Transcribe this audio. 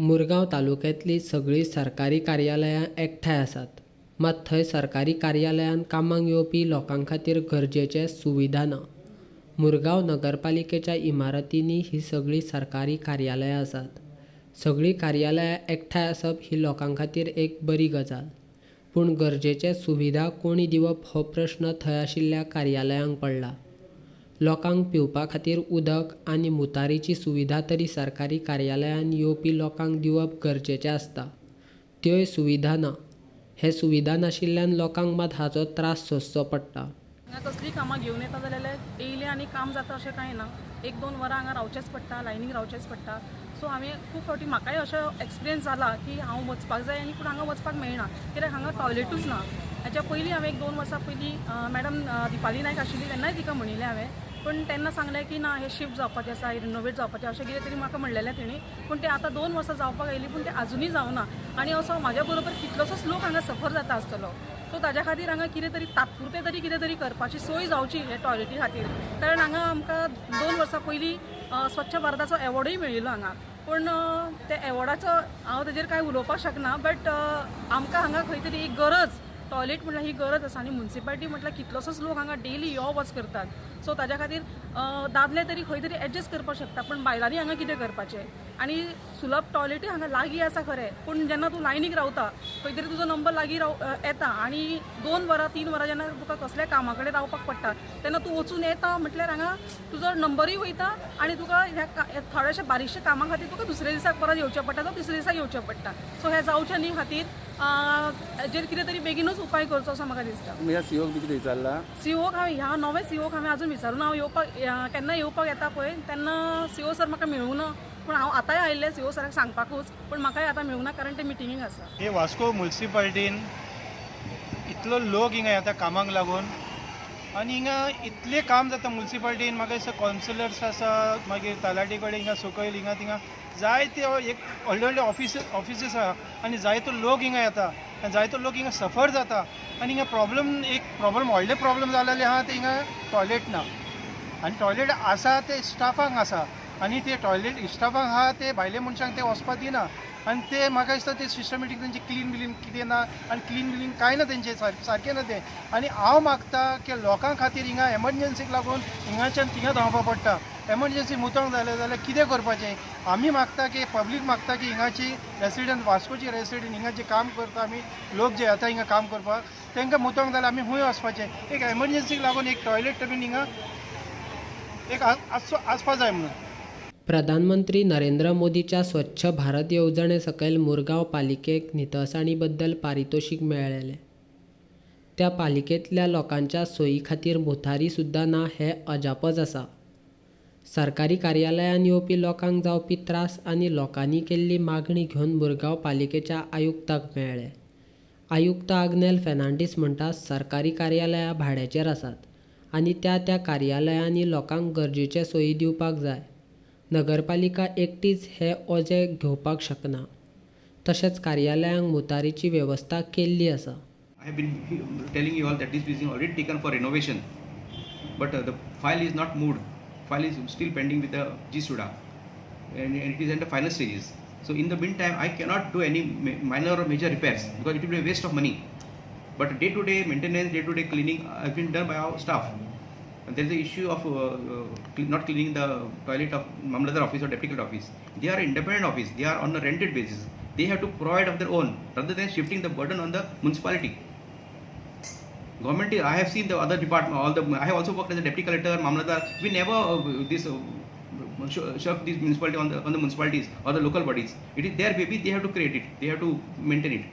मुरगांव तालुक्यांतली सगळीं सरकारी कार्यालयां एकठांय आसात, मात थंय सरकारी कार्यालयांत कामाक येवपी लोकां खातीर गरजेचे सुविधा ना. मुरगांव नगरपालिकेच्या इमारतींनी ही सगळीं सरकारी कार्यालयां आसात. सगळीं कार्यालयां एकठांय आसप ही लोकां खातीर एक बरी गजाल. पूण गरजेचे सुविधा कोणी दिवप हो प्रश्न थंय आशिल्ल्या कार्यालयांक पडला. लोकांक पिवपा खातीर उदक आनी मुतारीची सुविधा तरी सरकारी कार्यालयांत येवपी लोकांक दिवप गरजेचें आसता. त्योय सुविधा ना. हे सुविधा नाशिल्ल्यान लोकांक मात हाचो त्रास सोंसचो पडटा. कसली कामां घेवन येता जाल्यार येयली आनी काम जाता अशें कांय ना. 1-2 वरां हांगा रावचेंच पडटा, लायनीक रावचेंच पडटा. सो हांवें खूब फावटी म्हाकाय अशें एक्सपिरियन्स जाला की हांव वचपाक जाय आनी पूण हांगा वचपाक मेळना, कित्याक हांगा टॉयलेटूच ना. हाच्या पयलीं हांवें 1-2 वर्सां पयलीं मॅडम दिपाली नायक आशिल्ली तेन्नाय तिका म्हणिल्लें हांवें, पण तेन्ना सांगलें की ना, हें शिफ्ट जावपाचें आसा, रिनोवेट जावपाचें अशें कितें तरी म्हाका म्हणलेलें तेणी. पूण तें आतां 2 वर्सां जावपाक येयलीं पूण तें आजुनूय जावना. आनी असो म्हाज्या बरोबर कितलोसोच लोक हांगा सफर जाता आसतलो. सो ताज्या खातीर हांगा कितें तरी तात्पुरतें तरी कितें तरी करपाची सोय जावची हे टॉयलेटी खातीर. कारण हांगा आमकां 2 वर्सां पयलीं स्वच्छ भारताचो एवॉर्डूय मेळिल्लो हांगा. पूण त्या एवॉर्डाचो हांव ताजेर कांय उलोवपाक शकना, बट आमकां हांगा खंय तरी एक गरज, टॉयलेट म्हटल्यार ही गरज आसा. आनी म्युन्सिपालिटी म्हटल्यार कितलोसोच लोक हांगा डेली यो वच करतात. सो ताज्या खातीर दादले तरी खंय तरी एडजस्ट करपाक शकता, पण बायलांनी हांगा कितें करपाचें. आनी सुलभ टॉयलेटूय हांगा लागीं आसा खरें, पूण जेन्ना तूं लायनीक रावता, खंय तरी तुजो नंबर लागीं येता आनी 2 वरां 3 वरां जेन्ना तुका कसल्या कामा कडेन रावपाक पडटा तेन्ना तूं वचून येता म्हटल्यार हांगा तुजो नंबरूय वयता आनी तुका ह्या थोड्याशा बारीकशा कामा खातीर तुका दुसऱ्या दिसाक परत येवचें पडटा, तो तिसऱ्या दिसाक येवचें पडटा. सो हें जावचें न्ही खातीर हेजेर कितें तरी बेगीनूच उपाय करचो असो म्हाका दिसता. ह्या सीओक बी कितें विचारला? सीओक हांवें ह्या नवे सीओक हांवें अजून विचारून हांव केन्ना येवपाक येता पळय तेन्ना सीओ सर म्हाका मेळूं ना. पूण हांव आतांय आयिल्लें सीओ सराक सांगपाकूच, पूण म्हाकाय आतां मेळूं ना कारण ते मिटिंगेक आसा. हे वास्को म्युन्सिपालिटीन इतलो लोक हिंगा येता कामाक लागून आनी हिंगा इतलें काम जाता म्युन्सिपालिटीन. म्हाका दिसता कावन्सिलर्स आसा, मागीर तलाटी कडेन हिंगा सकयल हिंगा थिंगा जायते एक व्हडले व्हडले ऑफिसीस आसा आनी जायतो लोक हिंगा येता आनी जायतो लोक हिंगा सफर जाता. आनी हिंगा व्हडले प्रॉब्लम जालेले आहा ते हिंगा टॉयलेट ना. आनी टॉयलेट आसा ते स्टाफांक आसा आनी ते टॉयलेट स्टाफांक आहा ते भायले मनशांक ते वचपाक दिना. आनी ते म्हाका दिसता ते सिस्टमॅटीक तेंचे क्लीन कितें ना आनी क्लीन कांय ना तेंचे सारकें ना तें. आनी हांव मागता की लोकां खातीर हिंगा एमर्जन्सीक लागून हिंगाच्यान थिंगा धांवपाक पडटा. एमर्जन्सी मुतोंक जालें जाल्यार कितें करपाचें. आमी मागता की पब्लीक मागता की हिंगाची रेसिडेंट वास्कोची रेसिडेंट हिंगाचें काम करता आमी लोक जे येता हिंगा काम करपाक तांकां मुतोंक जाल्यार आमी खूंय वचपाचें. एक एमर्जन्सीक लागून एक टॉयलेट बीन हिंगा एक आसपा जाय म्हणून. प्रधानमंत्री नरेंद्र मोदीच्या स्वच्छ भारत येवजणे सकयल मुरगांव पालिकेक नितळसाणी बद्दल पारितोषीक मेळयलें. त्या पालिकेंतल्या लोकांच्या सोयी खातीर मुतारी सुद्दां ना हें अजापच आसा. सरकारी कार्यालयांत येवपी लोकांक जावपी त्रास आनी लोकांनी केल्ली मागणी घेवन मुरगांव पालिकेच्या आयुक्ताक मेळ्ळे. आयुक्त आग्नेल फेर्नांडीस म्हणटा, सरकारी कार्यालयां भाड्याचेर आसात आनी त्या कार्यालयांनी लोकांक गरजेचे सोयी दिवपाक जाय. नगरपालिका एकटीच हे ओझे घेवपाक शकना. तशेंच कार्यालयांक मुतारीची वेवस्था केल्ली आसा. I have been telling you all that this is already taken for renovation, but the file is not moved. File is still pending with the GSUDA, and it is in the final stages. So in the meantime, I cannot do any minor or major repairs because it will be a waste of money. But day-to-day maintenance, day-to-day cleaning has been done by our staff. And there is the issue of not cleaning the toilet of Mamlatdar office or deputy collector office. They are independent office. They are on a rented basis. They have to provide of their own rather than shifting the burden on the municipality. Government, I have seen the other department. I have also worked as a deputy collector, Mamlatdar. We never shirk this municipality on the municipalities or the local bodies. It is their baby. They have to create it. They have to maintain it.